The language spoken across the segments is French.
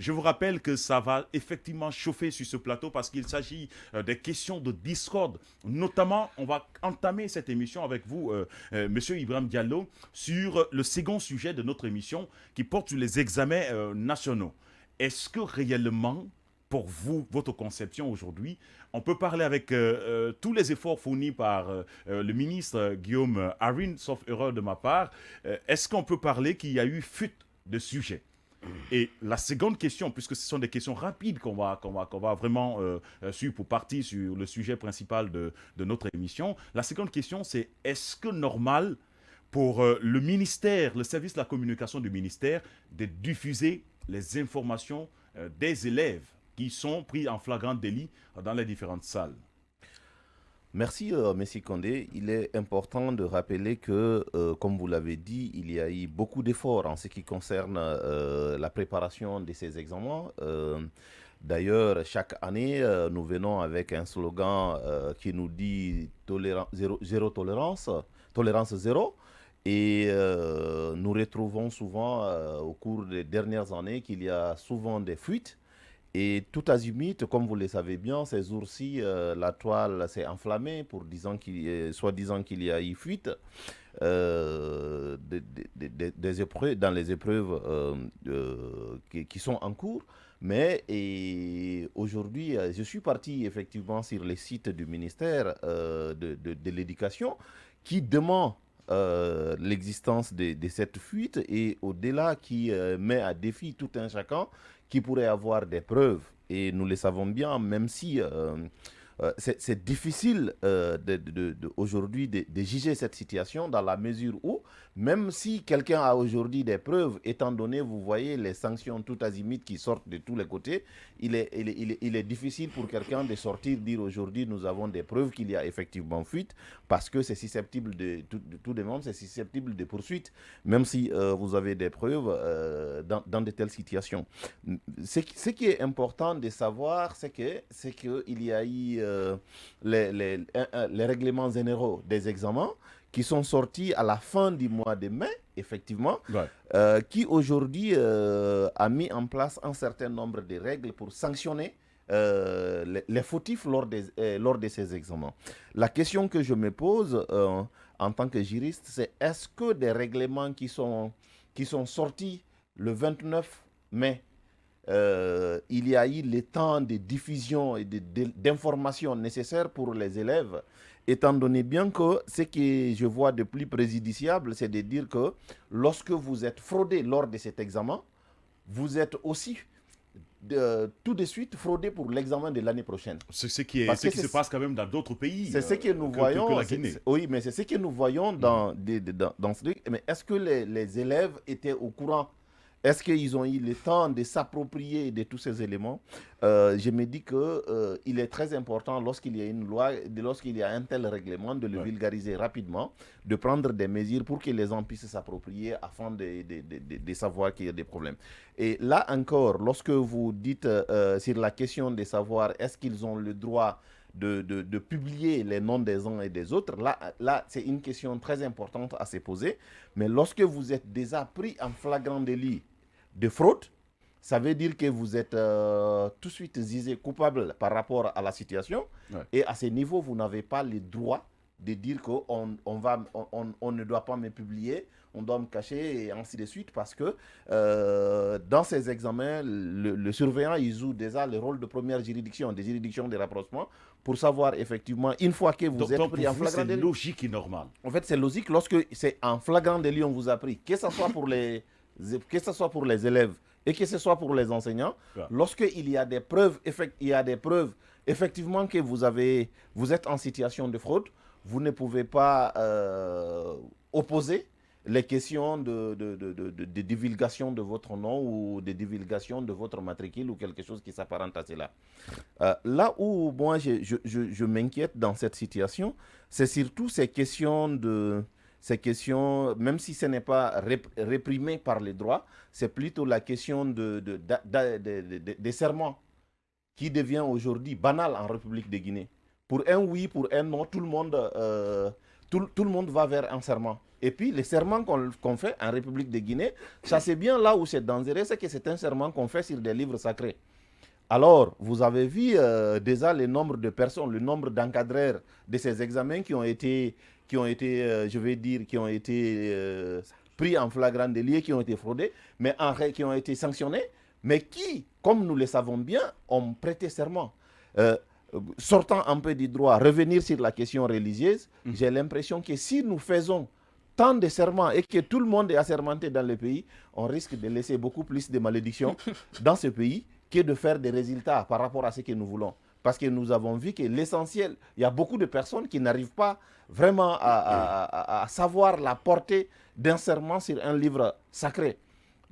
Je vous rappelle que ça va effectivement chauffer sur ce plateau parce qu'il s'agit des questions de discorde. Notamment, on va entamer cette émission avec vous, Monsieur Ibrahim Diallo, sur le second sujet de notre émission qui porte sur les examens nationaux. Est-ce que réellement, pour vous, votre conception aujourd'hui, on peut parler avec tous les efforts fournis par le ministre Guillaume Harin, sauf erreur de ma part, est-ce qu'on peut parler qu'il y a eu fuite de sujet? Et la seconde question, puisque ce sont des questions rapides qu'on va vraiment suivre pour partir sur le sujet principal de notre émission, la seconde question, c'est est-ce que normal pour le ministère, le service de la communication du ministère, de diffuser les informations des élèves qui sont pris en flagrant délit dans les différentes salles? Merci, Messi Condé. Il est important de rappeler que, comme vous l'avez dit, il y a eu beaucoup d'efforts en ce qui concerne la préparation de ces examens. D'ailleurs, chaque année, nous venons avec un slogan qui nous dit zéro tolérance, tolérance zéro. Et nous retrouvons souvent au cours des dernières années qu'il y a souvent des fuites. Et tout azimut, comme vous le savez bien, ces jours-ci, la toile s'est enflammée pour soi-disant qu'il y a eu fuite des épreuves, dans les épreuves qui sont en cours. Mais aujourd'hui, je suis parti effectivement sur les sites du ministère de l'Éducation qui demande l'existence de cette fuite et au-delà qui met à défi tout un chacun qui pourrait avoir des preuves. Et nous le savons bien, même si c'est difficile aujourd'hui de juger cette situation dans la mesure où, même si quelqu'un a aujourd'hui des preuves, étant donné, vous voyez, les sanctions tout azimut qui sortent de tous les côtés, il est difficile pour quelqu'un de sortir, dire aujourd'hui nous avons des preuves qu'il y a effectivement fuite, parce que c'est susceptible tout de même, c'est susceptible de poursuite, même si vous avez des preuves dans de telles situations. Ce qui est important de savoir, c'est qu'il y a eu les règlements généraux des examens qui sont sortis à la fin du mois de mai, effectivement, Ouais. qui aujourd'hui a mis en place un certain nombre de règles pour sanctionner les fautifs lors de ces examens. La question que je me pose en tant que juriste, c'est est-ce que des règlements qui sont sortis le 29 mai, il y a eu le temps de diffusion et d'information nécessaires pour les élèves, étant donné bien que ce que je vois de plus préjudiciable, c'est de dire que lorsque vous êtes fraudé lors de cet examen, vous êtes aussi tout de suite fraudé pour l'examen de l'année prochaine. C'est ce qui Parce que se passe quand même dans d'autres pays c'est ce que nous que voyons. la Guinée. Oui, mais c'est ce que nous voyons dans ce truc. Mais est-ce que les élèves étaient au courant? Est-ce qu'ils ont eu le temps de s'approprier de tous ces éléments? Je me dis qu'il est très important, lorsqu'il y a une loi, lorsqu'il y a un tel règlement, de le vulgariser rapidement, de prendre des mesures pour que les gens puissent s'approprier afin de savoir qu'il y a des problèmes. Et là encore, lorsque vous dites sur la question de savoir est-ce qu'ils ont le droit de publier les noms des uns et des autres, là c'est une question très importante à se poser. Mais lorsque vous êtes déjà pris en flagrant délit de fraude, ça veut dire que vous êtes tout de suite jugé coupable par rapport à la situation. Ouais. Et à ce niveau, vous n'avez pas le droit de dire qu'on ne doit pas me publier, on doit me cacher et ainsi de suite, parce que dans ces examens, le surveillant, il joue déjà le rôle de première juridiction, des juridictions de rapprochement, pour savoir effectivement, une fois que vous êtes pris en flagrant délit. C'est logique et normal. En fait, c'est logique lorsque c'est en flagrant délit, on vous a pris, que ce soit pour les élèves et que ce soit pour les enseignants, lorsqu'il y a des preuves, effectivement que vous êtes en situation de fraude, vous ne pouvez pas opposer les questions de divulgation de votre nom ou de divulgation de votre matricule ou quelque chose qui s'apparente à cela. Là où moi je m'inquiète dans cette situation, c'est surtout ces questions, même si ce n'est pas réprimé par les droits, c'est plutôt la question des serments qui devient aujourd'hui banal en République de Guinée. Pour un oui, pour un non, tout le monde va vers un serment. Et puis, les serments qu'on fait en République de Guinée, ça c'est bien là où c'est dangereux, c'est que c'est un serment qu'on fait sur des livres sacrés. Alors, vous avez vu déjà le nombre de personnes, le nombre d'encadreurs de ces examens qui ont été pris en flagrant délit, qui ont été fraudés, mais qui ont été sanctionnés, mais qui, comme nous le savons bien, ont prêté serment. Sortant un peu du droit, revenir sur la question religieuse, j'ai l'impression que si nous faisons tant de serments et que tout le monde est assermenté dans le pays, on risque de laisser beaucoup plus de malédictions dans ce pays que de faire des résultats par rapport à ce que nous voulons. Parce que nous avons vu que l'essentiel, il y a beaucoup de personnes qui n'arrivent pas vraiment à savoir la portée d'un serment sur un livre sacré.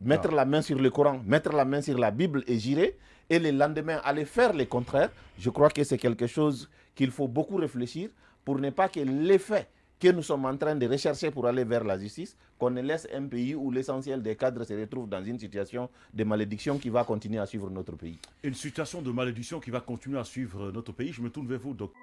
Mettre la main sur le Coran, mettre la main sur la Bible et jurer, et le lendemain aller faire le contraire, je crois que c'est quelque chose qu'il faut beaucoup réfléchir pour ne pas que l'effet que nous sommes en train de rechercher pour aller vers la justice, qu'on ne laisse un pays où l'essentiel des cadres se retrouve dans une situation de malédiction qui va continuer à suivre notre pays. Une situation de malédiction qui va continuer à suivre notre pays. Je me tourne vers vous, docteur.